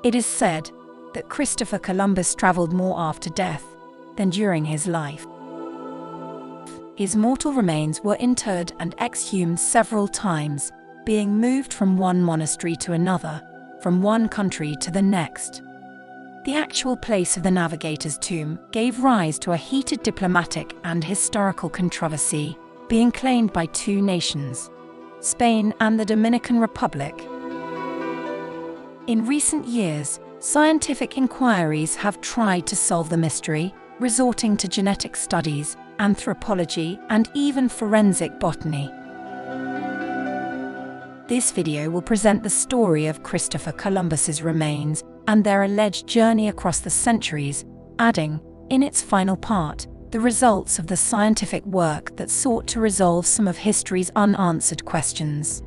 It is said that Christopher Columbus traveled more after death than during his life. His mortal remains were interred and exhumed several times, being moved from one monastery to another, from one country to the next. The actual place of the navigator's tomb gave rise to a heated diplomatic and historical controversy, being claimed by two nations, Spain and the Dominican Republic. In recent years, scientific inquiries have tried to solve the mystery, resorting to genetic studies, anthropology, and even forensic botany. This video will present the story of Christopher Columbus's remains and their alleged journey across the centuries, adding, in its final part, the results of the scientific work that sought to resolve some of history's unanswered questions.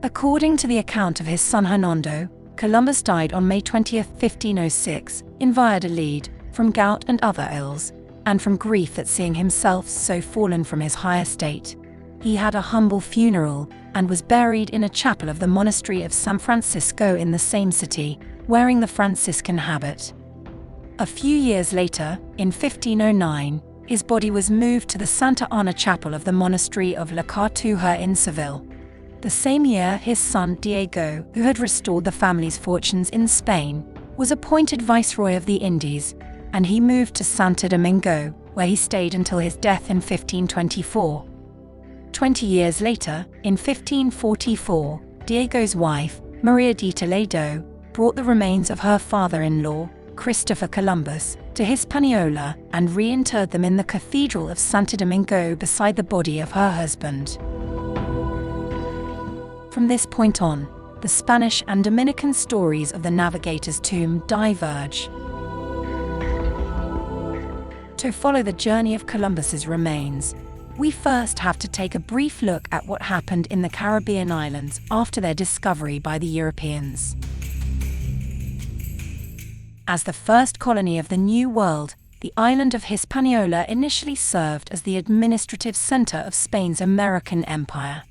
According to the account of his son Hernando, Columbus died on May 20, 1506, in Valladolid, from gout and other ills, and from grief at seeing himself so fallen from his high estate. He had a humble funeral, and was buried in a chapel of the monastery of San Francisco in the same city, wearing the Franciscan habit. A few years later, in 1509, his body was moved to the Santa Ana chapel of the monastery of La Cartuja in Seville. The same year, his son Diego, who had restored the family's fortunes in Spain, was appointed Viceroy of the Indies, and he moved to Santo Domingo, where he stayed until his death in 1524. 20 years later, in 1544, Diego's wife, Maria de Toledo, brought the remains of her father-in-law, Christopher Columbus, to Hispaniola and reinterred them in the Cathedral of Santo Domingo beside the body of her husband. From this point on, the Spanish and Dominican stories of the navigator's tomb diverge. To follow the journey of Columbus's remains, we first have to take a brief look at what happened in the Caribbean islands after their discovery by the Europeans. As the first colony of the New World, the island of Hispaniola initially served as the administrative center of Spain's American Empire.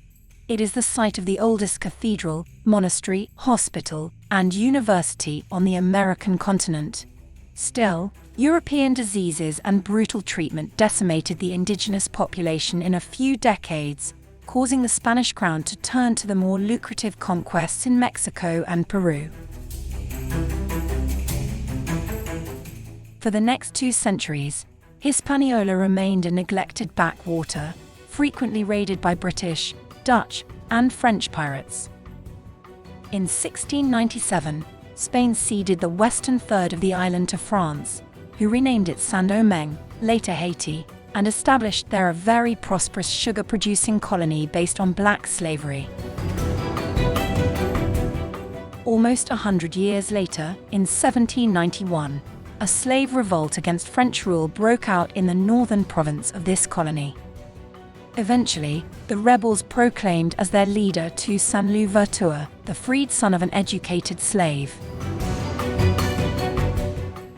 It is the site of the oldest cathedral, monastery, hospital, and university on the American continent. Still, European diseases and brutal treatment decimated the indigenous population in a few decades, causing the Spanish crown to turn to the more lucrative conquests in Mexico and Peru. For the next 2 centuries, Hispaniola remained a neglected backwater, frequently raided by British, Dutch, and French pirates. In 1697, Spain ceded the western third of the island to France, who renamed it Santo Domingo, later Haiti, and established there a very prosperous sugar-producing colony based on black slavery. Almost 100 years later, in 1791, a slave revolt against French rule broke out in the northern province of this colony. Eventually, the rebels proclaimed as their leader Toussaint Louverture, the freed son of an educated slave.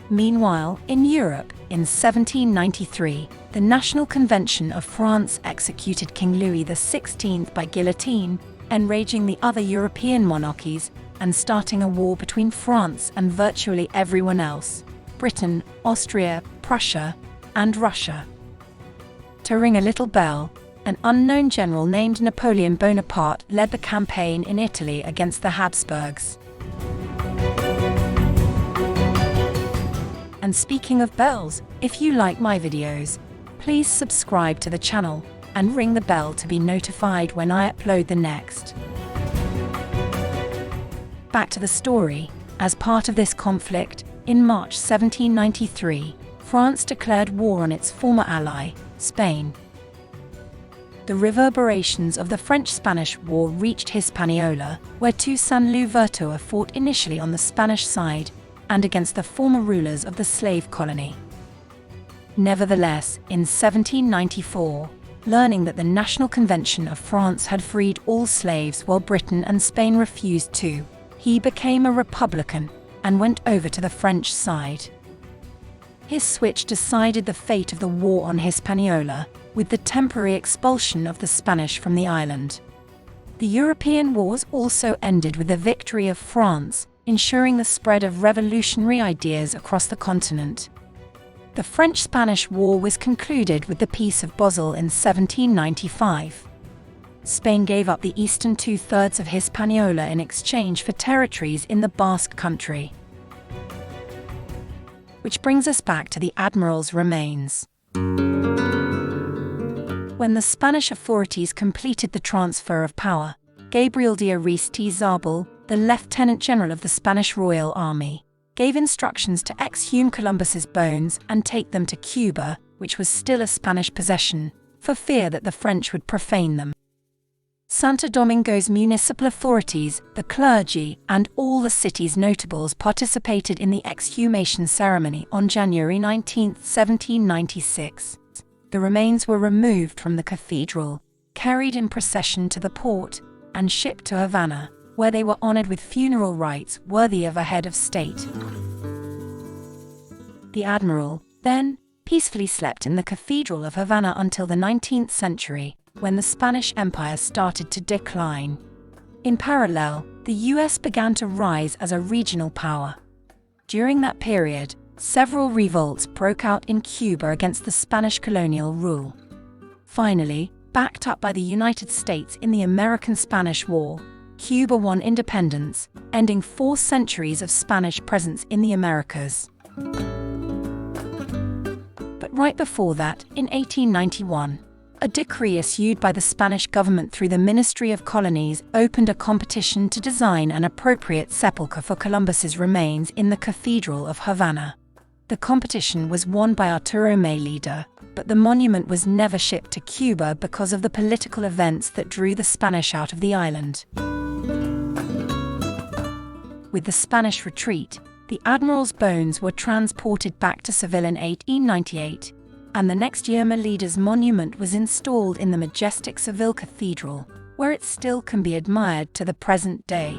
Meanwhile, in Europe, in 1793, the National Convention of France executed King Louis XVI by guillotine, enraging the other European monarchies and starting a war between France and virtually everyone else: Britain, Austria, Prussia, and Russia. To ring a little bell, an unknown general named Napoleon Bonaparte led the campaign in Italy against the Habsburgs. And speaking of bells, if you like my videos, please subscribe to the channel and ring the bell to be notified when I upload the next. Back to the story. As part of this conflict, in March 1793, France declared war on its former ally, Spain. The reverberations of the French-Spanish War reached Hispaniola, where Toussaint Louverture fought initially on the Spanish side and against the former rulers of the slave colony. Nevertheless, in 1794, learning that the National Convention of France had freed all slaves while Britain and Spain refused to, he became a Republican and went over to the French side. His switch decided the fate of the war on Hispaniola, with the temporary expulsion of the Spanish from the island. The European wars also ended with the victory of France, ensuring the spread of revolutionary ideas across the continent. The French-Spanish War was concluded with the Peace of Bosel in 1795. Spain gave up the eastern two-thirds of Hispaniola in exchange for territories in the Basque Country. Which brings us back to the admiral's remains. When the Spanish authorities completed the transfer of power, Gabriel de Aristizabal, the Lieutenant General of the Spanish Royal Army, gave instructions to exhume Columbus's bones and take them to Cuba, which was still a Spanish possession, for fear that the French would profane them. Santo Domingo's municipal authorities, the clergy, and all the city's notables participated in the exhumation ceremony on January 19, 1796. The remains were removed from the cathedral, carried in procession to the port, and shipped to Havana, where they were honored with funeral rites worthy of a head of state. The admiral, then, peacefully slept in the Cathedral of Havana until the 19th century, when the Spanish Empire started to decline. In parallel, the US began to rise as a regional power. During that period, several revolts broke out in Cuba against the Spanish colonial rule. Finally, backed up by the United States in the American-Spanish War, Cuba won independence, ending 4 centuries of Spanish presence in the Americas. But right before that, in 1891, a decree issued by the Spanish government through the Ministry of Colonies opened a competition to design an appropriate sepulchre for Columbus's remains in the Cathedral of Havana. The competition was won by Arturo Mairi, but the monument was never shipped to Cuba because of the political events that drew the Spanish out of the island. With the Spanish retreat, the admiral's bones were transported back to Seville in 1898, and the next year Mairi's monument was installed in the majestic Seville Cathedral, where it still can be admired to the present day.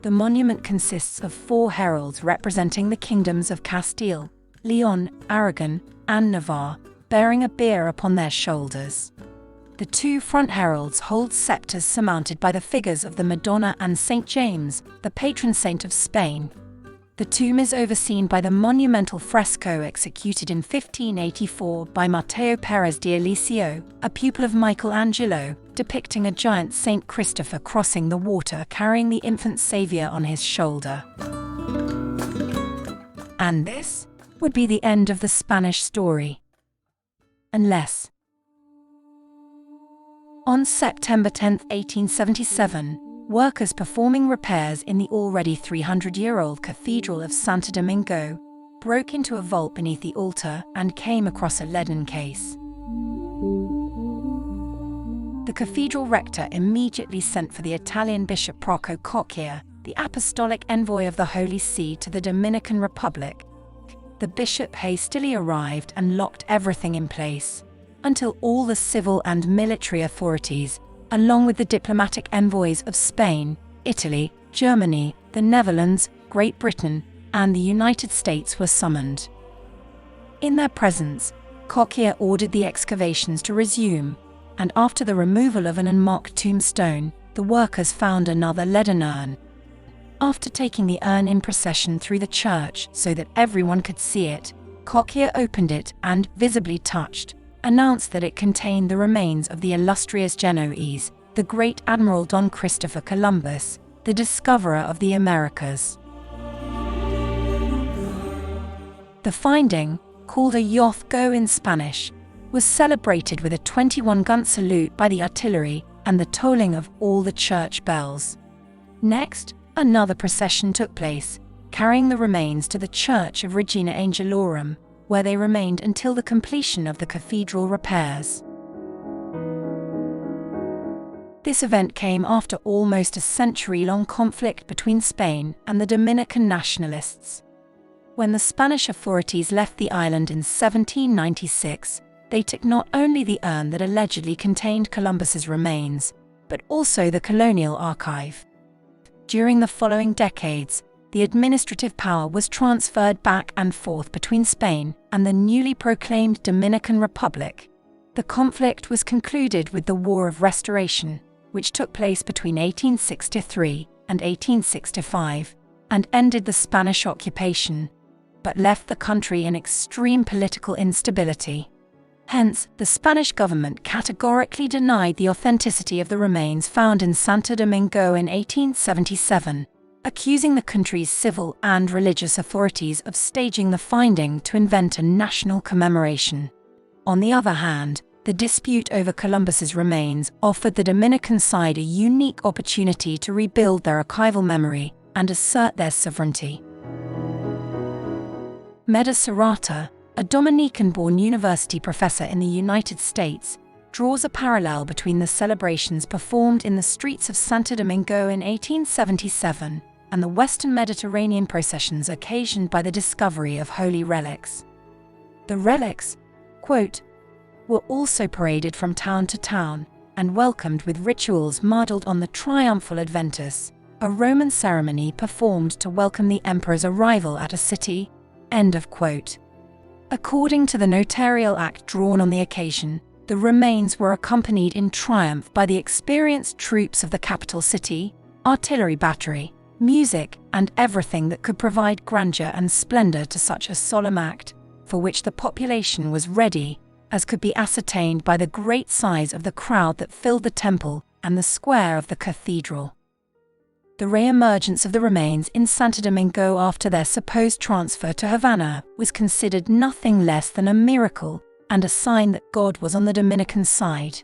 The monument consists of 4 heralds representing the kingdoms of Castile, Leon, Aragon, and Navarre, bearing a bier upon their shoulders. The 2 front heralds hold scepters surmounted by the figures of the Madonna and Saint James, the patron saint of Spain. The tomb is overseen by the monumental fresco executed in 1584 by Matteo Perez de Alisio, a pupil of Michelangelo, depicting a giant Saint Christopher crossing the water carrying the infant Saviour on his shoulder. And this would be the end of the Spanish story. Unless, on September 10, 1877, workers performing repairs in the already 300-year-old Cathedral of Santo Domingo broke into a vault beneath the altar and came across a leaden case. The cathedral rector immediately sent for the Italian Bishop Rocco Cocchier, the apostolic envoy of the Holy See to the Dominican Republic. The bishop hastily arrived and locked everything in place, until all the civil and military authorities, along with the diplomatic envoys of Spain, Italy, Germany, the Netherlands, Great Britain, and the United States were summoned. In their presence, Cocchier ordered the excavations to resume, and after the removal of an unmarked tombstone, the workers found another leaden urn. After taking the urn in procession through the church so that everyone could see it, Cocchier opened it and, visibly touched, announced that it contained the remains of the illustrious Genoese, the great Admiral Don Christopher Columbus, the discoverer of the Americas. The finding, called a hallazgo in Spanish, was celebrated with a 21-gun salute by the artillery and the tolling of all the church bells. Next, another procession took place, carrying the remains to the Church of Regina Angelorum, where they remained until the completion of the cathedral repairs. This event came after almost a century-long conflict between Spain and the Dominican nationalists. When the Spanish authorities left the island in 1796, they took not only the urn that allegedly contained Columbus's remains, but also the colonial archive. During the following decades, the administrative power was transferred back and forth between Spain and the newly proclaimed Dominican Republic. The conflict was concluded with the War of Restoration, which took place between 1863 and 1865, and ended the Spanish occupation, but left the country in extreme political instability. Hence, the Spanish government categorically denied the authenticity of the remains found in Santo Domingo in 1877, accusing the country's civil and religious authorities of staging the finding to invent a national commemoration. On the other hand, the dispute over Columbus's remains offered the Dominican side a unique opportunity to rebuild their archival memory and assert their sovereignty. Meda Serrata, a Dominican-born university professor in the United States, draws a parallel between the celebrations performed in the streets of Santo Domingo in 1877 and the Western Mediterranean processions occasioned by the discovery of holy relics. The relics, quote, were also paraded from town to town and welcomed with rituals modeled on the Triumphal Adventus, a Roman ceremony performed to welcome the emperor's arrival at a city, end of quote. According to the notarial act drawn on the occasion, the remains were accompanied in triumph by the experienced troops of the capital city, artillery battery, music, and everything that could provide grandeur and splendor to such a solemn act, for which the population was ready, as could be ascertained by the great size of the crowd that filled the temple and the square of the cathedral. The re-emergence of the remains in Santo Domingo after their supposed transfer to Havana was considered nothing less than a miracle and a sign that God was on the Dominican side.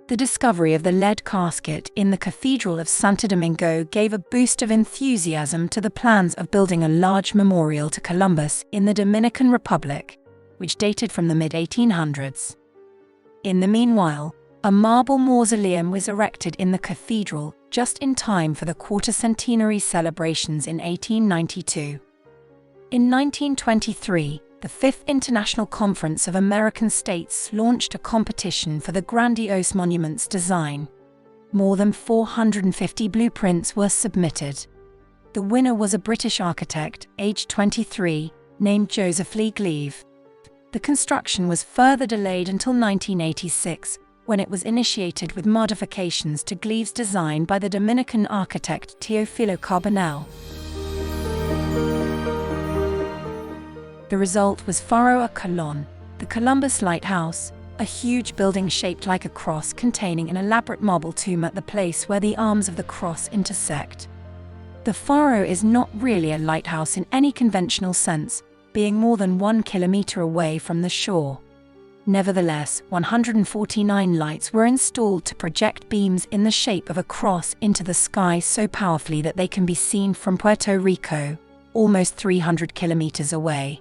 The discovery of the lead casket in the Cathedral of Santo Domingo gave a boost of enthusiasm to the plans of building a large memorial to Columbus in the Dominican Republic, which dated from the mid-1800s. In the meanwhile, a marble mausoleum was erected in the cathedral just in time for the quarter-centenary celebrations in 1892. In 1923, the Fifth International Conference of American States launched a competition for the grandiose monument's design. More than 450 blueprints were submitted. The winner was a British architect, aged 23, named Joseph Lee Gleave. The construction was further delayed until 1986, when it was initiated with modifications to Gleave's design by the Dominican architect Teofilo Carbonell. The result was Faro a Colón, the Columbus Lighthouse, a huge building shaped like a cross containing an elaborate marble tomb at the place where the arms of the cross intersect. The Faro is not really a lighthouse in any conventional sense, being more than 1 kilometer away from the shore. Nevertheless, 149 lights were installed to project beams in the shape of a cross into the sky so powerfully that they can be seen from Puerto Rico, almost 300 kilometers away.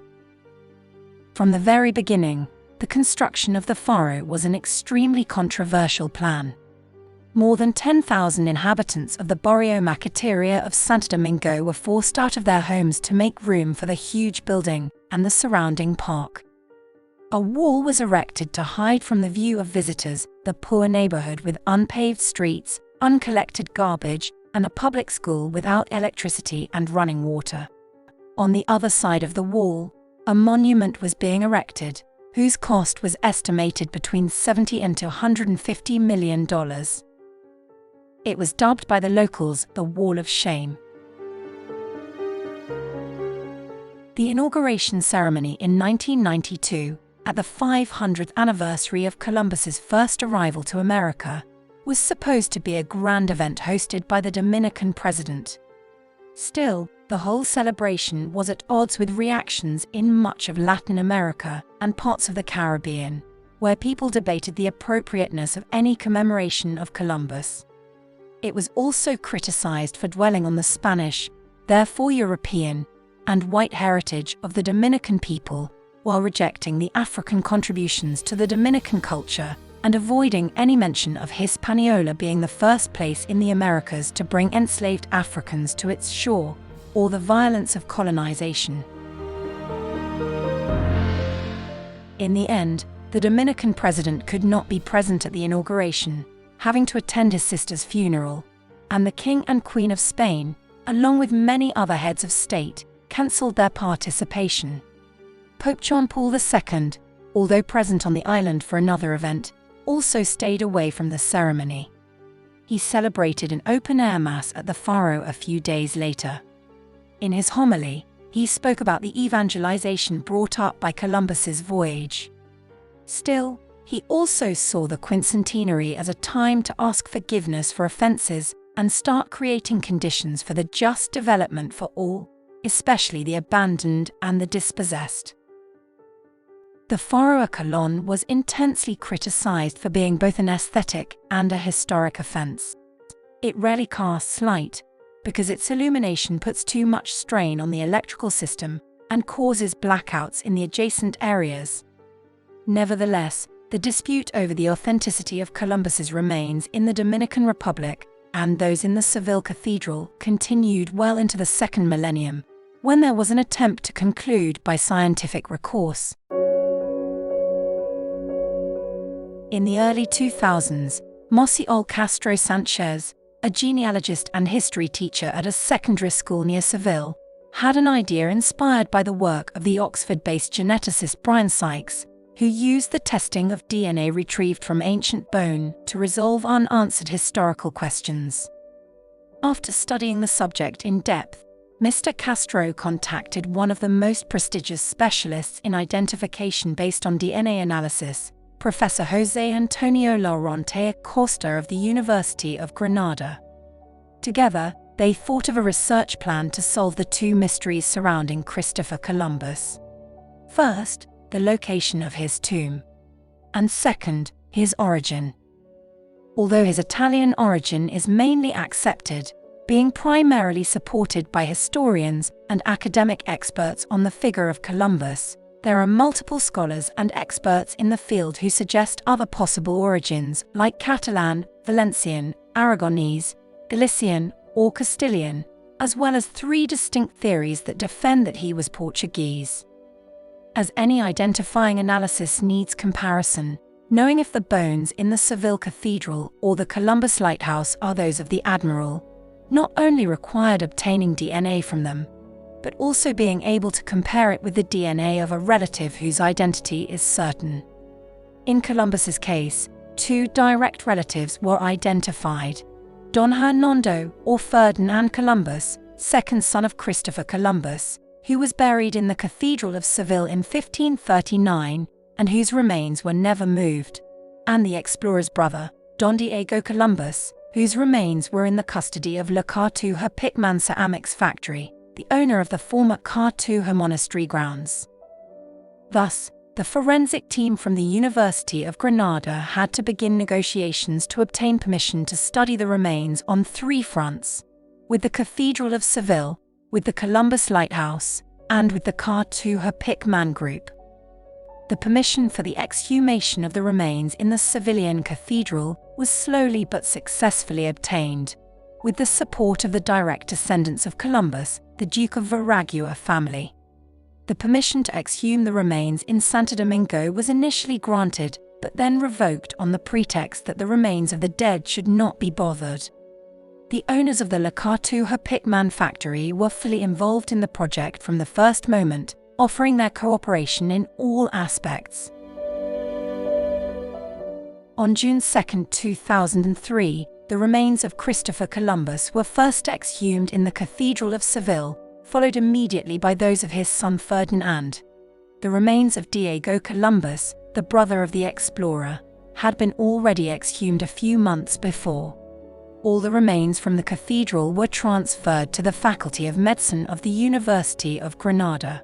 From the very beginning, the construction of the Faro was an extremely controversial plan. More than 10,000 inhabitants of the Barrio Maquiteria of Santo Domingo were forced out of their homes to make room for the huge building and the surrounding park. A wall was erected to hide from the view of visitors the poor neighborhood with unpaved streets, uncollected garbage, and a public school without electricity and running water. On the other side of the wall, a monument was being erected, whose cost was estimated between $70 and $150 million. It was dubbed by the locals the Wall of Shame. The inauguration ceremony in 1992, at the 500th anniversary of Columbus's first arrival to America, was supposed to be a grand event hosted by the Dominican president. Still, the whole celebration was at odds with reactions in much of Latin America and parts of the Caribbean, where people debated the appropriateness of any commemoration of Columbus. It was also criticized for dwelling on the Spanish, therefore European, and white heritage of the Dominican people, while rejecting the African contributions to the Dominican culture and avoiding any mention of Hispaniola being the first place in the Americas to bring enslaved Africans to its shore, or the violence of colonization. In the end, the Dominican president could not be present at the inauguration, having to attend his sister's funeral, and the King and Queen of Spain, along with many other heads of state, cancelled their participation. Pope John Paul II, although present on the island for another event, also stayed away from the ceremony. He celebrated an open-air mass at the Faro a few days later. In his homily, he spoke about the evangelization brought up by Columbus's voyage. Still, he also saw the quincentenary as a time to ask forgiveness for offenses and start creating conditions for the just development for all, especially the abandoned and the dispossessed. The Faro à Colón was intensely criticized for being both an aesthetic and a historic offense. It rarely casts light, because its illumination puts too much strain on the electrical system and causes blackouts in the adjacent areas. Nevertheless, the dispute over the authenticity of Columbus's remains in the Dominican Republic and those in the Seville cathedral continued well into the second millennium, when there was an attempt to conclude by scientific recourse. In the early 2000s, Mosiol Castro Sanchez, a genealogist and history teacher at a secondary school near Seville, had an idea inspired by the work of the Oxford-based geneticist Brian Sykes, who used the testing of DNA retrieved from ancient bone to resolve unanswered historical questions. After studying the subject in depth, Mr. Castro contacted one of the most prestigious specialists in identification based on DNA analysis, Professor José Antonio Laurente Acosta of the University of Granada. Together, they thought of a research plan to solve the two mysteries surrounding Christopher Columbus. First, the location of his tomb. And second, his origin. Although his Italian origin is mainly accepted, being primarily supported by historians and academic experts on the figure of Columbus, there are multiple scholars and experts in the field who suggest other possible origins like Catalan, Valencian, Aragonese, Galician, or Castilian, as well as three distinct theories that defend that he was Portuguese. As any identifying analysis needs comparison, knowing if the bones in the Seville Cathedral or the Columbus Lighthouse are those of the Admiral, not only required obtaining DNA from them, but also being able to compare it with the DNA of a relative whose identity is certain. In Columbus's case, two direct relatives were identified: Don Hernando or Ferdinand Columbus, second son of Christopher Columbus, who was buried in the Cathedral of Seville in 1539 and whose remains were never moved, and the explorer's brother, Don Diego Columbus, whose remains were in the custody of La Cartuja Picman Ceramics factory, the owner of the former Cartuja monastery grounds. Thus, the forensic team from the University of Granada had to begin negotiations to obtain permission to study the remains on three fronts: with the Cathedral of Seville, with the Columbus Lighthouse, and with the Cartuja Picman Group. The permission for the exhumation of the remains in the Sevillian cathedral was slowly but successfully obtained, with the support of the direct descendants of Columbus, the Duke of Veragua family. The permission to exhume the remains in Santo Domingo was initially granted, but then revoked on the pretext that the remains of the dead should not be bothered. The owners of the La Cartuja Picman factory were fully involved in the project from the first moment, offering their cooperation in all aspects. On June 2, 2003, the remains of Christopher Columbus were first exhumed in the Cathedral of Seville, followed immediately by those of his son Ferdinand. The remains of Diego Columbus, the brother of the explorer, had been already exhumed a few months before. All the remains from the cathedral were transferred to the Faculty of Medicine of the University of Granada.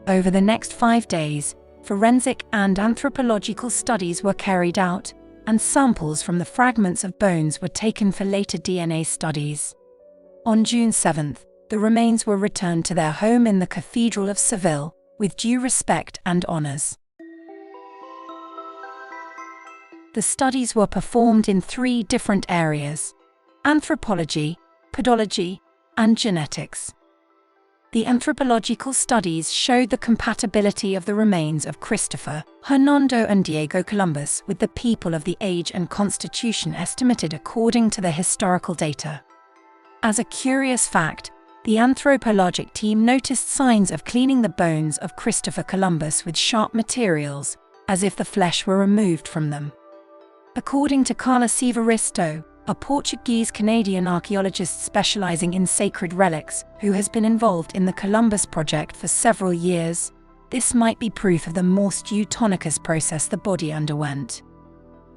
Over the next 5 days, forensic and anthropological studies were carried out, and samples from the fragments of bones were taken for later DNA studies. On June 7, the remains were returned to their home in the Cathedral of Seville, with due respect and honors. The studies were performed in 3 different areas: anthropology, pedology, and genetics. The anthropological studies showed the compatibility of the remains of Christopher, Hernando and Diego Columbus with the people of the age and constitution estimated according to the historical data, As a curious fact, the anthropologic team noticed signs of cleaning the bones of Christopher Columbus with sharp materials, as if the flesh were removed from them. According to Carlos Evaristo, a Portuguese-Canadian archaeologist specializing in sacred relics who has been involved in the Columbus project for several years, this might be proof of the mors teutonicus process the body underwent.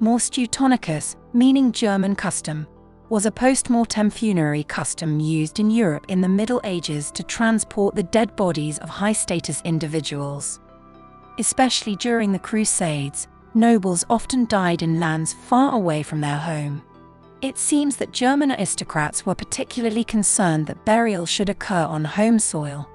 Mors teutonicus, meaning German custom, was a post-mortem funerary custom used in Europe in the Middle Ages to transport the dead bodies of high-status individuals. Especially during the Crusades, nobles often died in lands far away from their home. It seems that German aristocrats were particularly concerned that burial should occur on home soil.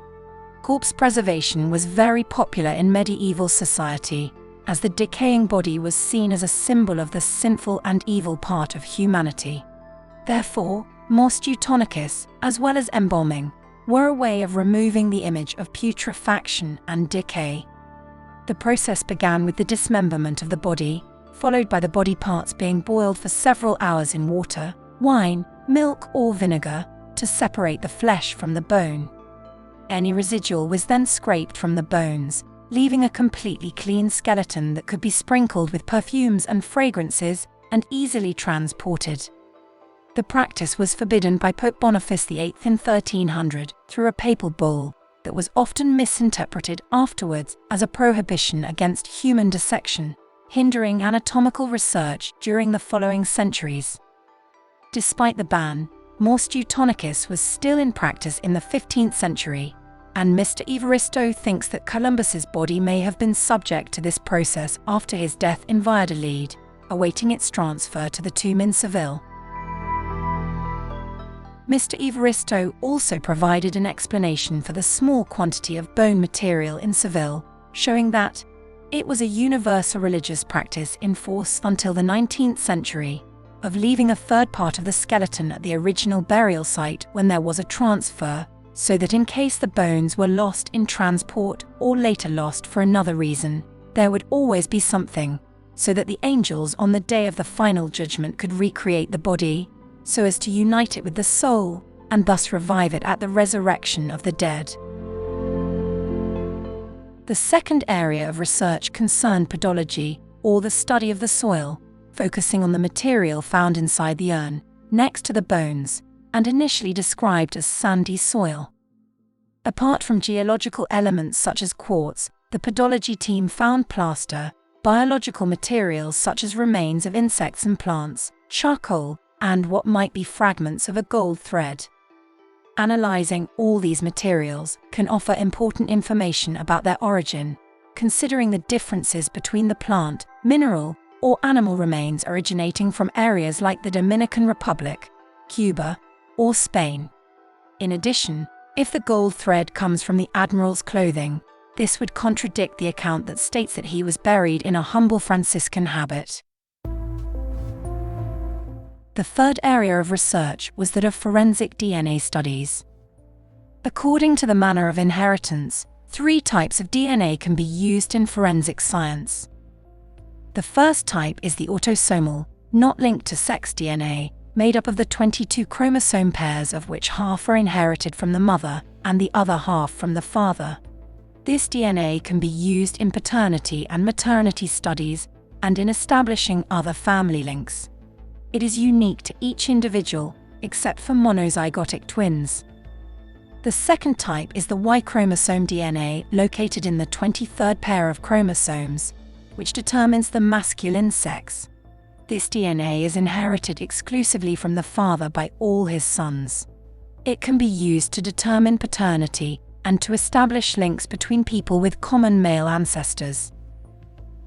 Corpse preservation was very popular in medieval society, as the decaying body was seen as a symbol of the sinful and evil part of humanity. Therefore, mors teutonicus, as well as embalming, were a way of removing the image of putrefaction and decay. The process began with the dismemberment of the body, followed by the body parts being boiled for several hours in water, wine, milk or vinegar, to separate the flesh from the bone. Any residual was then scraped from the bones, leaving a completely clean skeleton that could be sprinkled with perfumes and fragrances and easily transported. The practice was forbidden by Pope Boniface VIII in 1300 through a papal bull that was often misinterpreted afterwards as a prohibition against human dissection, hindering anatomical research during the following centuries. Despite the ban, mors teutonicus was still in practice in the 15th century, and Mr. Evaristo thinks that Columbus's body may have been subject to this process after his death in Valladolid, awaiting its transfer to the tomb in Seville. Mr. Evaristo also provided an explanation for the small quantity of bone material in Seville, showing that it was a universal religious practice in force until the 19th century, of leaving a third part of the skeleton at the original burial site when there was a transfer, so that in case the bones were lost in transport or later lost for another reason, there would always be something, so that the angels on the day of the final judgment could recreate the body, so as to unite it with the soul, and thus revive it at the resurrection of the dead. The second area of research concerned podology, or the study of the soil, focusing on the material found inside the urn, next to the bones, and initially described as sandy soil. Apart from geological elements such as quartz, the podology team found plaster, biological materials such as remains of insects and plants, charcoal, and what might be fragments of a gold thread. Analyzing all these materials can offer important information about their origin, considering the differences between the plant, mineral, or animal remains originating from areas like the Dominican Republic, Cuba, or Spain. In addition, if the gold thread comes from the admiral's clothing, this would contradict the account that states that he was buried in a humble Franciscan habit. The third area of research was that of forensic DNA studies. According to the manner of inheritance, 3 types of DNA can be used in forensic science. The first type is the autosomal, not linked to sex DNA, made up of the 22 chromosome pairs of which half are inherited from the mother and the other half from the father. This DNA can be used in paternity and maternity studies and in establishing other family links. It is unique to each individual, except for monozygotic twins. The second type is the Y chromosome DNA located in the 23rd pair of chromosomes, which determines the masculine sex. This DNA is inherited exclusively from the father by all his sons. It can be used to determine paternity and to establish links between people with common male ancestors.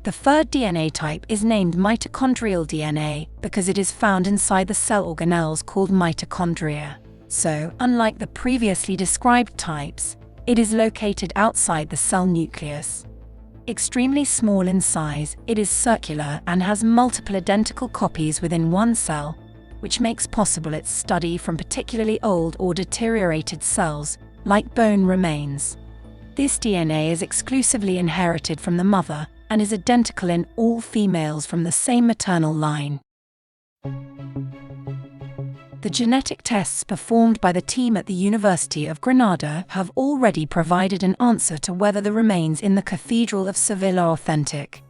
The third DNA type is named mitochondrial DNA because it is found inside the cell organelles called mitochondria. So, unlike the previously described types, it is located outside the cell nucleus. Extremely small in size, it is circular and has multiple identical copies within one cell, which makes possible its study from particularly old or deteriorated cells, like bone remains. This DNA is exclusively inherited from the mother, and is identical in all females from the same maternal line. The genetic tests performed by the team at the University of Granada have already provided an answer to whether the remains in the Cathedral of Seville are authentic.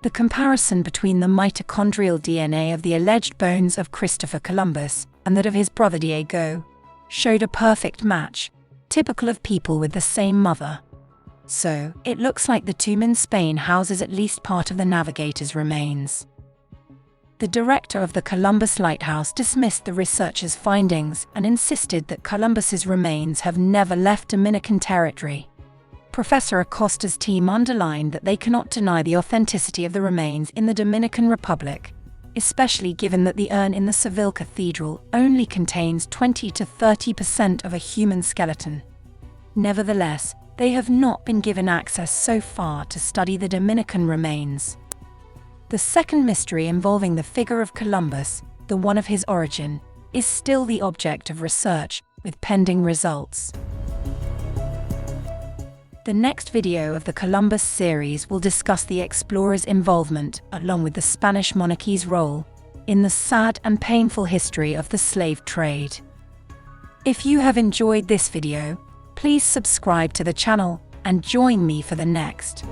The comparison between the mitochondrial DNA of the alleged bones of Christopher Columbus and that of his brother Diego showed a perfect match, typical of people with the same mother. So, it looks like the tomb in Spain houses at least part of the navigator's remains. The director of the Columbus Lighthouse dismissed the researchers' findings and insisted that Columbus's remains have never left Dominican territory. Professor Acosta's team underlined that they cannot deny the authenticity of the remains in the Dominican Republic, especially given that the urn in the Seville Cathedral only contains 20 to 30% of a human skeleton. Nevertheless, they have not been given access so far to study the Dominican remains. The second mystery involving the figure of Columbus, the one of his origin, is still the object of research, with pending results. The next video of the Columbus series will discuss the explorer's involvement, along with the Spanish monarchy's role, in the sad and painful history of the slave trade. If you have enjoyed this video, please subscribe to the channel and join me for the next.